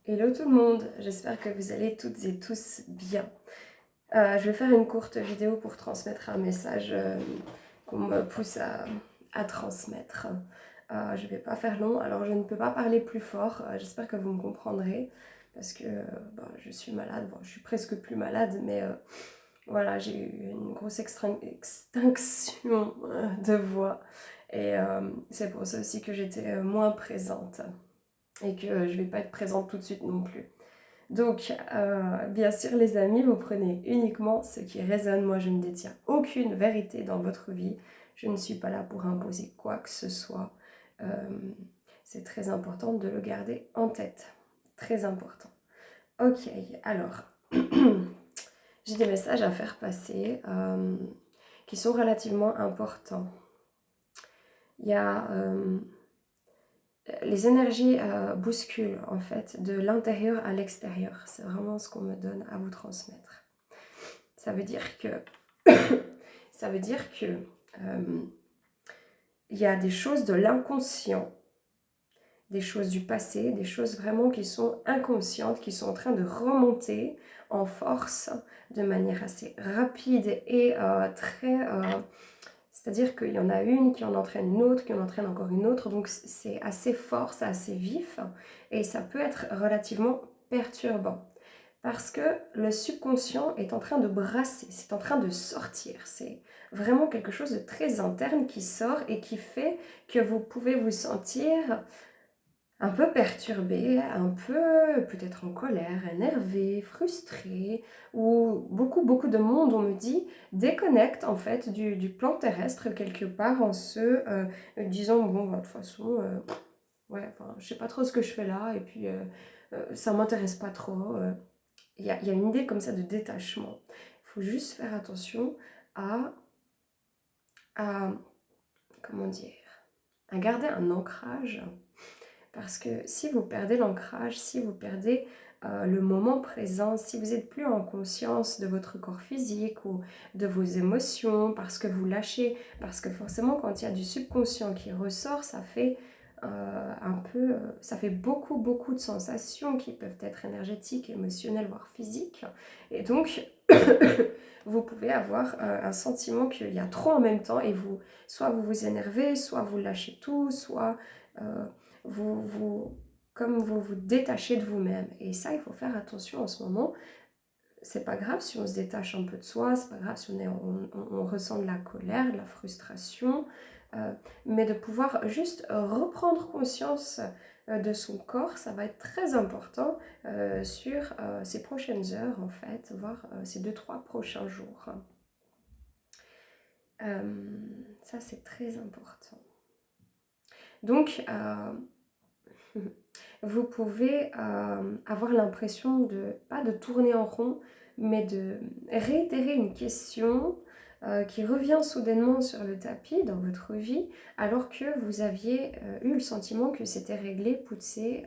Hello tout le monde, j'espère que vous allez toutes et tous bien. Je vais faire une courte vidéo pour transmettre un message qu'on me pousse à transmettre. Je ne vais pas faire long, alors je ne peux pas parler plus fort, j'espère que vous me comprendrez parce que je suis malade, bon, je suis presque plus malade, mais voilà, j'ai eu une grosse extinction de voix et c'est pour ça aussi que j'étais moins présente et que je ne vais pas être présente tout de suite non plus. Donc, bien sûr, les amis, vous prenez uniquement ce qui résonne. Moi, je ne détiens aucune vérité dans votre vie. Je ne suis pas là pour imposer quoi que ce soit. Euh, c'est très important de le garder en tête. Très important. Ok, alors, j'ai des messages à faire passer qui sont relativement importants. Il y a les énergies bousculent en fait de l'intérieur à l'extérieur. C'est vraiment ce qu'on me donne à vous transmettre. Ça veut dire que ça veut dire que il y a des choses de l'inconscient, des choses du passé, des choses vraiment qui sont inconscientes, qui sont en train de remonter en force de manière assez rapide et très... c'est-à-dire qu'il y en a une qui en entraîne une autre, qui en entraîne encore une autre, donc c'est assez fort, c'est assez vif, et ça peut être relativement perturbant. Parce que le subconscient est en train de brasser, c'est en train de sortir. C'est vraiment quelque chose de très interne qui sort et qui fait que vous pouvez vous sentir un peu perturbé, un peu peut-être en colère, énervé, frustré, ou beaucoup de monde, on me dit, déconnecte en fait du plan terrestre quelque part en se disant, bon, de toute façon, ouais, enfin, je sais pas trop ce que je fais là, et puis ça m'intéresse pas trop. Il y a une idée comme ça de détachement. Il faut juste faire attention à, à comment dire, à garder un ancrage. Parce que si vous perdez l'ancrage, si vous perdez le moment présent, si vous n'êtes plus en conscience de votre corps physique ou de vos émotions, parce que vous lâchez, parce que forcément quand il y a du subconscient qui ressort, ça fait ça fait beaucoup de sensations qui peuvent être énergétiques, émotionnelles, voire physiques. Et donc, vous pouvez avoir un sentiment qu'il y a trop en même temps et soit vous vous énervez, soit vous lâchez tout, soit comme vous vous détachez de vous-même. Et ça, il faut faire attention en ce moment. C'est pas grave si on se détache un peu de soi, c'est pas grave si on ressent de la colère, de la frustration, mais de pouvoir juste reprendre conscience de son corps, ça va être très important sur ces prochaines heures en fait, voire ces 2-3 prochains jours. Ça c'est très important. Donc vous pouvez avoir l'impression pas de tourner en rond, mais de réitérer une question qui revient soudainement sur le tapis dans votre vie, alors que vous aviez eu le sentiment que c'était réglé, poussé,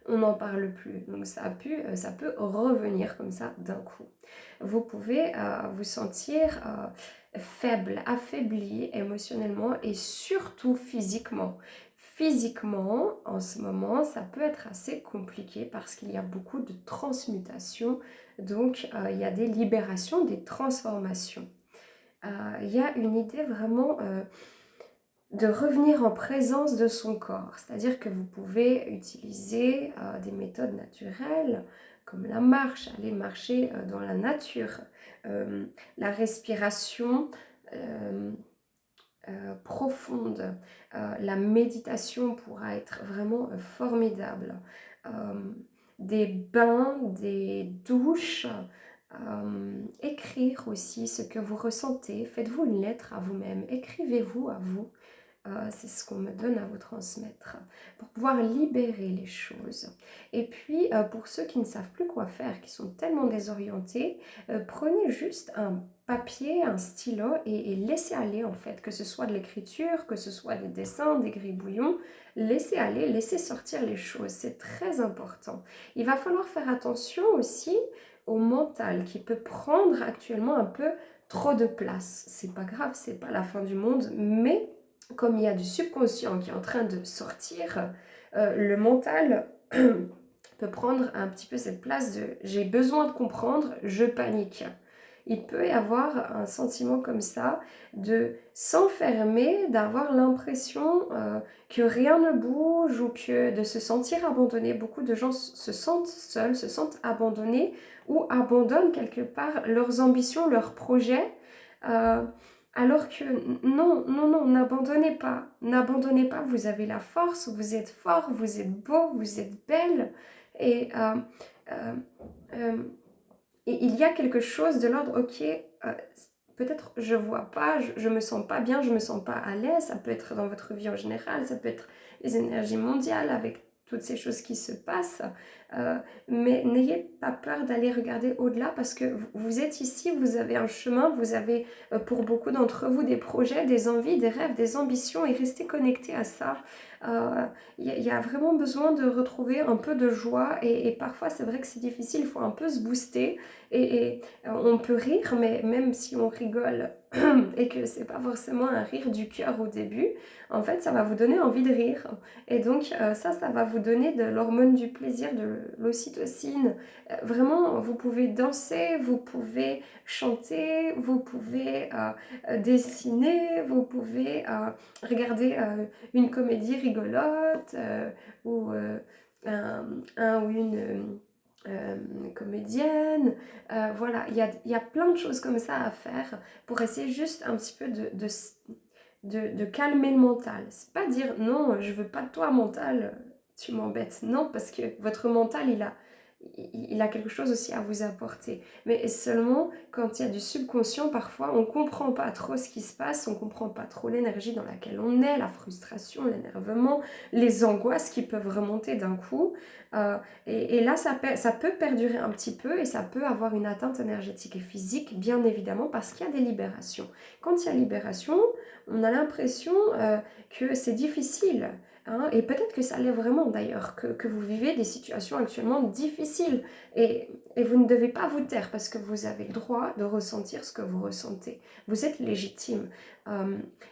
on n'en parle plus. Donc ça peut revenir comme ça d'un coup. Vous pouvez vous sentir faible, affaibli émotionnellement et surtout physiquement. Physiquement, en ce moment, ça peut être assez compliqué parce qu'il y a beaucoup de transmutation, donc il y a des libérations, des transformations. Il y a une idée vraiment de revenir en présence de son corps, c'est-à-dire que vous pouvez utiliser des méthodes naturelles comme la marche, aller marcher dans la nature, la respiration profonde. La méditation pourra être vraiment formidable. Des bains, des douches, écrire aussi ce que vous ressentez. Faites-vous une lettre à vous-même, écrivez-vous à vous. C'est ce qu'on me donne à vous transmettre pour pouvoir libérer les choses. Et puis, pour ceux qui ne savent plus quoi faire, qui sont tellement désorientés, prenez juste un papier, un stylo et laissez aller en fait, que ce soit de l'écriture, que ce soit des dessins, des gribouillons, laissez aller, laissez sortir les choses, c'est très important. Il va falloir faire attention aussi au mental qui peut prendre actuellement un peu trop de place. C'est pas grave, c'est pas la fin du monde, mais comme il y a du subconscient qui est en train de sortir, le mental peut peut prendre un petit peu cette place de « j'ai besoin de comprendre, je panique ». Il peut y avoir un sentiment comme ça de s'enfermer, d'avoir l'impression que rien ne bouge ou que de se sentir abandonné. Beaucoup de gens se sentent seuls, se sentent abandonnés ou abandonnent quelque part leurs ambitions, leurs projets. Alors que non, non, non, n'abandonnez pas. N'abandonnez pas, vous avez la force, vous êtes fort, vous êtes beau, vous êtes belle. Et il y a quelque chose de l'ordre, ok, peut-être je vois pas, je me sens pas bien, je me sens pas à l'aise, ça peut être dans votre vie en général, ça peut être les énergies mondiales avec toutes ces choses qui se passent, mais n'ayez pas peur d'aller regarder au-delà parce que vous êtes ici, vous avez un chemin, vous avez pour beaucoup d'entre vous des projets, des envies, des rêves, des ambitions et restez connectés à ça. Il y a vraiment besoin de retrouver un peu de joie et parfois c'est vrai que c'est difficile, il faut un peu se booster et on peut rire, mais même si on rigole et que c'est pas forcément un rire du cœur au début, en fait ça va vous donner envie de rire et donc ça va vous donner de l'hormone du plaisir, de l'ocytocine. Vraiment vous pouvez danser, vous pouvez chanter, vous pouvez dessiner, vous pouvez regarder une comédie rigolote ou un ou une comédienne. Voilà, il y a plein de choses comme ça à faire pour essayer juste un petit peu de calmer le mental. C'est pas dire non, je veux pas de toi mental, tu m'embêtes. Non, parce que votre mental, il a quelque chose aussi à vous apporter. Mais seulement quand il y a du subconscient, parfois on comprend pas trop ce qui se passe, on comprend pas trop l'énergie dans laquelle on est, la frustration, l'énervement, les angoisses qui peuvent remonter d'un coup. Et là, ça peut perdurer un petit peu et ça peut avoir une atteinte énergétique et physique, bien évidemment, parce qu'il y a des libérations. Quand il y a libération, on a l'impression que c'est difficile. Hein, et peut-être que ça l'est vraiment d'ailleurs, que vous vivez des situations actuellement difficiles. Et vous ne devez pas vous taire parce que vous avez le droit de ressentir ce que vous ressentez. Vous êtes légitime.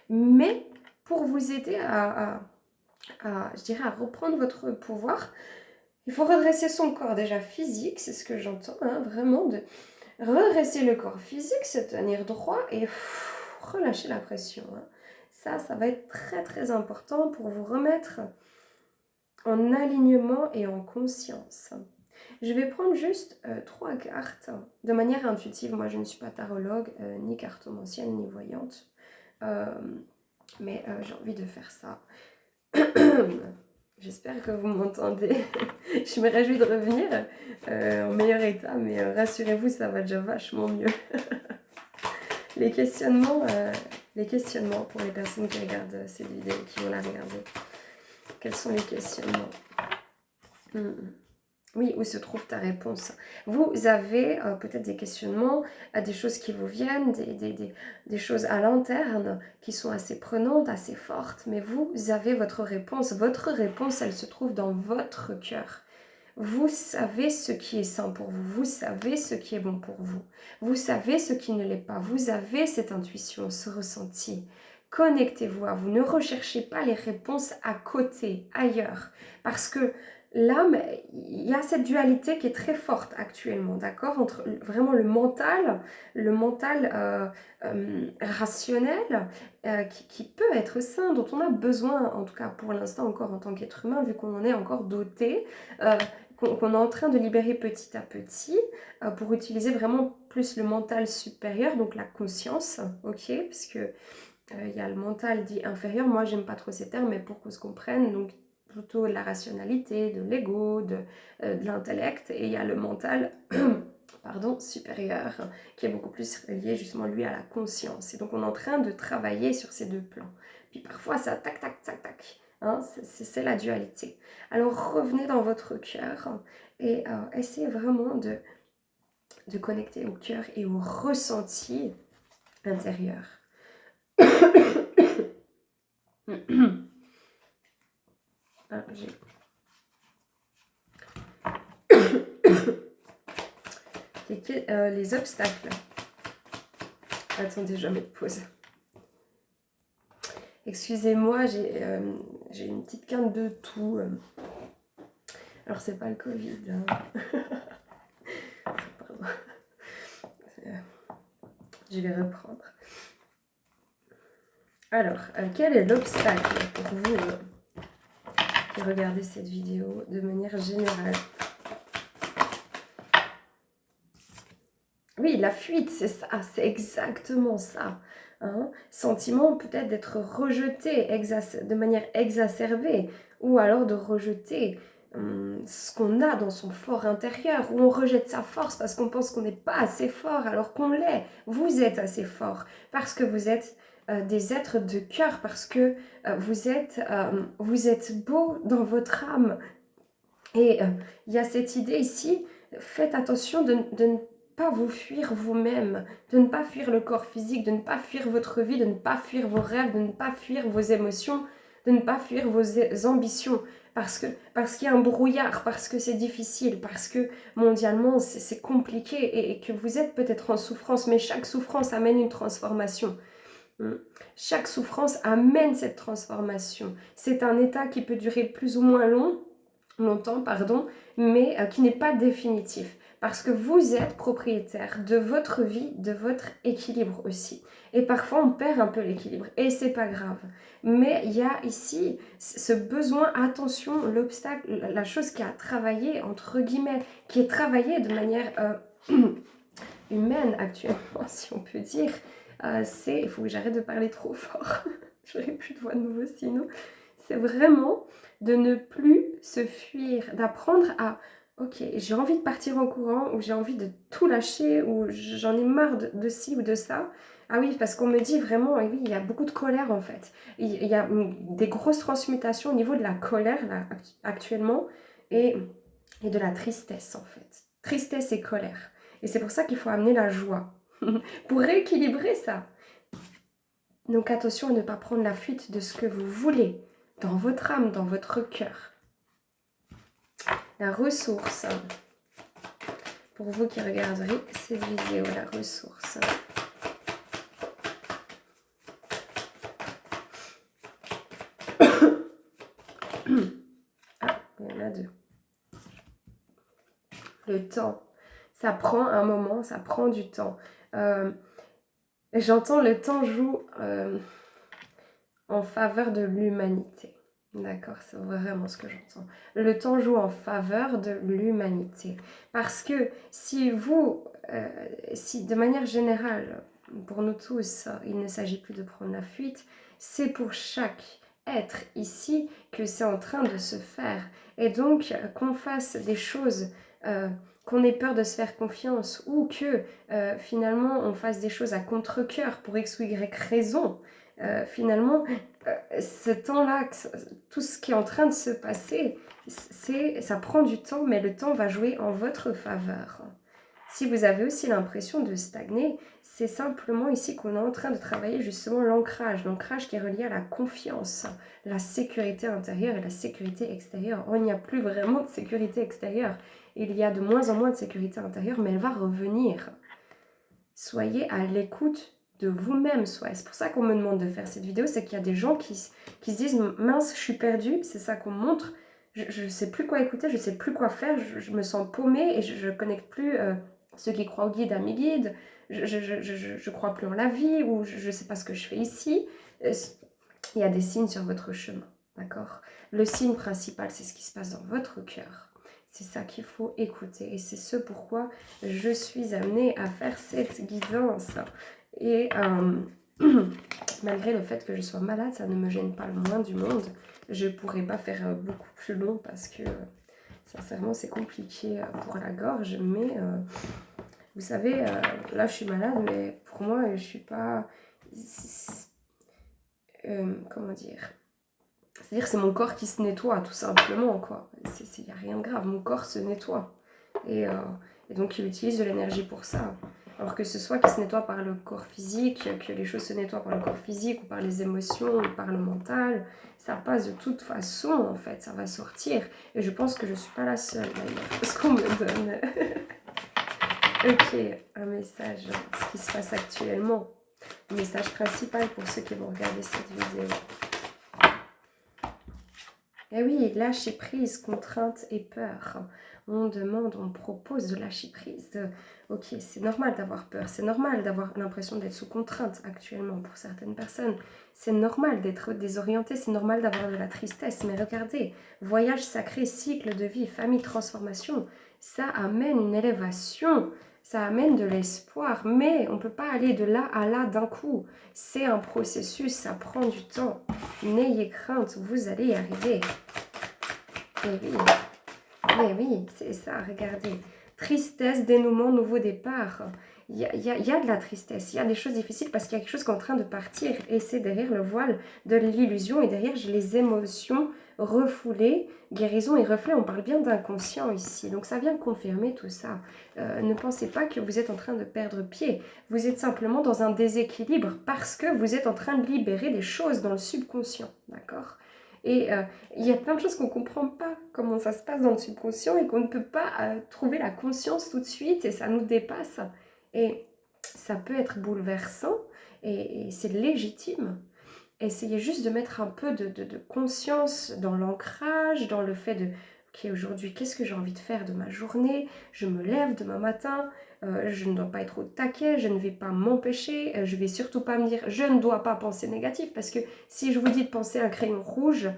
Mais pour vous aider je dirais, à reprendre votre pouvoir, il faut redresser son corps déjà physique, c'est ce que j'entends, hein, vraiment de redresser le corps physique, se tenir droit et relâcher la pression. Hein. Ça va être très très important pour vous remettre en alignement et en conscience. Je vais prendre juste 3 cartes de manière intuitive. Moi, je ne suis pas tarologue, ni cartomancienne, ni voyante. Mais j'ai envie de faire ça. J'espère que vous m'entendez. Je me réjouis de revenir en meilleur état, mais rassurez-vous, ça va déjà vachement mieux. Les questionnements pour les personnes qui regardent cette vidéo, qui vont la regarder. Quels sont les questionnements? Oui, où se trouve ta réponse? Vous avez peut-être des questionnements, des choses qui vous viennent, des choses à l'interne qui sont assez prenantes, assez fortes, mais vous avez votre réponse. Votre réponse, elle se trouve dans votre cœur. Vous savez ce qui est sain pour vous, vous savez ce qui est bon pour vous, vous savez ce qui ne l'est pas, vous avez cette intuition, ce ressenti. Connectez-vous à vous, ne recherchez pas les réponses à côté, ailleurs, parce que l'âme, il y a cette dualité qui est très forte actuellement, d'accord, entre vraiment le mental rationnel, qui peut être sain, dont on a besoin, en tout cas pour l'instant encore en tant qu'être humain, vu qu'on en est encore doté, qu'on est en train de libérer petit à petit pour utiliser vraiment plus le mental supérieur, donc la conscience, ok, parce que il y a le mental dit inférieur, moi j'aime pas trop ces termes, mais pour qu'on se comprenne, donc plutôt de la rationalité, de l'ego, de l'intellect, et il y a le mental supérieur, qui est beaucoup plus lié justement lui à la conscience. Et donc on est en train de travailler sur ces deux plans. Puis parfois ça tac, tac, tac, tac. Hein, c'est la dualité. Alors revenez dans votre cœur et essayez vraiment de connecter au cœur et au ressenti intérieur. Les obstacles. Attendez, je vais mettre pause. Excusez-moi, j'ai une petite quinte de toux. Alors, c'est pas le Covid. Hein. Pardon. Je vais reprendre. Alors, quel est l'obstacle pour vous qui regardez cette vidéo de manière générale? Oui, la fuite, c'est ça, c'est exactement ça. Hein. Sentiment peut-être d'être rejeté de manière exacerbée, ou alors de rejeter ce qu'on a dans son fort intérieur, où on rejette sa force parce qu'on pense qu'on n'est pas assez fort alors qu'on l'est. Vous êtes assez fort parce que vous êtes des êtres de cœur, parce que vous êtes beau dans votre âme. Et il y a cette idée ici, faites attention de ne pas vous fuir vous-même, de ne pas fuir le corps physique, de ne pas fuir votre vie, de ne pas fuir vos rêves, de ne pas fuir vos émotions, de ne pas fuir vos ambitions, parce qu'il y a un brouillard, parce que c'est difficile, parce que mondialement c'est compliqué et que vous êtes peut-être en souffrance, mais chaque souffrance amène une transformation. Chaque souffrance amène cette transformation. C'est un état qui peut durer plus ou moins longtemps, mais qui n'est pas définitif. Parce que vous êtes propriétaire de votre vie, de votre équilibre aussi. Et parfois, on perd un peu l'équilibre. Et c'est pas grave. Mais il y a ici ce besoin, attention, l'obstacle, la chose qui a travaillé, entre guillemets, qui est travaillée de manière humaine actuellement, si on peut dire, il faut que j'arrête de parler trop fort. J'aurai plus de voix de nouveau sinon. C'est vraiment de ne plus se fuir, d'apprendre à ok, j'ai envie de partir en courant, ou j'ai envie de tout lâcher, ou j'en ai marre de ci ou de ça. Ah oui, parce qu'on me dit vraiment, et oui, il y a beaucoup de colère en fait. Il y a des grosses transmutations au niveau de la colère là, actuellement, et de la tristesse en fait. Tristesse et colère. Et c'est pour ça qu'il faut amener la joie, pour rééquilibrer ça. Donc attention à ne pas prendre la fuite de ce que vous voulez, dans votre âme, dans votre cœur. La ressource, pour vous qui regarderez cette vidéo, la ressource. Ah, il y en a deux. Le temps, ça prend un moment, ça prend du temps. J'entends le temps joue en faveur de l'humanité. D'accord, c'est vraiment ce que j'entends. Le temps joue en faveur de l'humanité. Parce que si de manière générale, pour nous tous, il ne s'agit plus de prendre la fuite, c'est pour chaque être ici que c'est en train de se faire. Et donc, qu'on fasse des choses, qu'on ait peur de se faire confiance, ou que finalement on fasse des choses à contre-cœur pour X ou Y raison, finalement, ce temps-là, tout ce qui est en train de se passer, ça prend du temps, mais le temps va jouer en votre faveur. Si vous avez aussi l'impression de stagner, c'est simplement ici qu'on est en train de travailler justement l'ancrage qui est relié à la confiance, la sécurité intérieure et la sécurité extérieure. Il n'y a plus vraiment de sécurité extérieure. Il y a de moins en moins de sécurité intérieure, mais elle va revenir. Soyez à l'écoute de vous-même. C'est pour ça qu'on me demande de faire cette vidéo, c'est qu'il y a des gens qui se disent « mince, je suis perdue », c'est ça qu'on montre. Je ne sais plus quoi écouter, je ne sais plus quoi faire, je me sens paumée et je ne connecte plus ceux qui croient au guide à mes guides, je crois plus en la vie, ou je ne sais pas ce que je fais ici. Il y a des signes sur votre chemin, d'accord? Le signe principal, c'est ce qui se passe dans votre cœur. C'est ça qu'il faut écouter et c'est ce pourquoi je suis amenée à faire cette guidance. Et malgré le fait que je sois malade, ça ne me gêne pas le moins du monde. Je ne pourrais pas faire beaucoup plus long parce que sincèrement c'est compliqué pour la gorge. Mais vous savez, là je suis malade, mais pour moi je ne suis pas... comment dire ? C'est-à-dire que c'est mon corps qui se nettoie, tout simplement, quoi. Il n'y a rien de grave, mon corps se nettoie. Et donc, il utilise de l'énergie pour ça. Alors que ce soit qu'il se nettoie par le corps physique, que les choses se nettoient par le corps physique, ou par les émotions, ou par le mental, ça passe de toute façon, en fait, ça va sortir. Et je pense que je ne suis pas la seule, d'ailleurs, ce qu'on me donne. Ok, un message, ce qui se passe actuellement. Le message principal pour ceux qui vont regarder cette vidéo. Et oui, lâcher prise, contrainte et peur. On demande, on propose de lâcher prise. Ok, c'est normal d'avoir peur, c'est normal d'avoir l'impression d'être sous contrainte actuellement pour certaines personnes. C'est normal d'être désorienté, c'est normal d'avoir de la tristesse. Mais regardez, voyage sacré, cycle de vie, famille, transformation, ça amène une élévation, ça amène de l'espoir. Mais on ne peut pas aller de là à là d'un coup. C'est un processus, ça prend du temps. N'ayez crainte, vous allez y arriver. Et oui, c'est ça, regardez. Tristesse, dénouement, nouveau départ. Il y a de la tristesse, il y a des choses difficiles parce qu'il y a quelque chose qui est en train de partir. Et c'est derrière le voile de l'illusion et derrière j'ai les émotions refoulées, guérison et reflet. On parle bien d'inconscient ici. Donc ça vient confirmer tout ça. Ne pensez pas que vous êtes en train de perdre pied. Vous êtes simplement dans un déséquilibre parce que vous êtes en train de libérer des choses dans le subconscient. D'accord ? Et il y a plein de choses qu'on ne comprend pas comment ça se passe dans le subconscient et qu'on ne peut pas trouver la conscience tout de suite et ça nous dépasse. Et ça peut être bouleversant et c'est légitime. Essayez juste de mettre un peu de conscience dans l'ancrage, dans le fait de ok, aujourd'hui, qu'est-ce que j'ai envie de faire de ma journée? Je me lève demain matin, je ne dois pas être au taquet, je ne vais pas m'empêcher, je ne vais surtout pas me dire je ne dois pas penser négatif parce que si je vous dis de penser à un crayon rouge,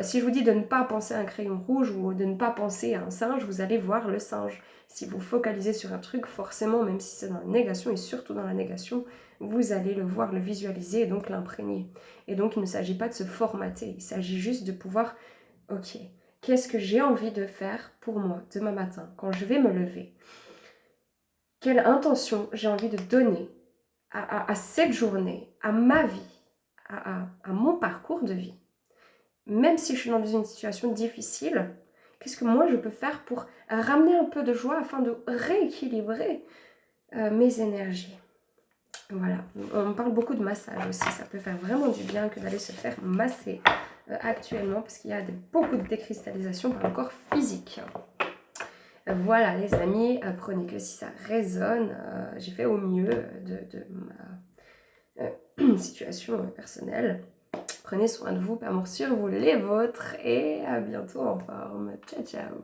si je vous dis de ne pas penser à un crayon rouge ou de ne pas penser à un singe, vous allez voir le singe. Si vous focalisez sur un truc, forcément, même si c'est dans la négation et surtout dans la négation, vous allez le voir, le visualiser et donc l'imprégner. Et donc, il ne s'agit pas de se formater, il s'agit juste de pouvoir, ok, qu'est-ce que j'ai envie de faire pour moi demain matin, quand je vais me lever? Quelle intention j'ai envie de donner à cette journée, à ma vie, à mon parcours de vie? Même si je suis dans une situation difficile, qu'est-ce que moi je peux faire pour ramener un peu de joie afin de rééquilibrer mes énergies? Voilà, on parle beaucoup de massage aussi, ça peut faire vraiment du bien que d'aller se faire masser actuellement parce qu'il y a beaucoup de décristallisation par le corps physique. Voilà les amis, prenez-le si ça résonne, j'ai fait au mieux de ma situation personnelle. Prenez soin de vous, amour sur vous, les vôtres et à bientôt en forme. Ciao ciao.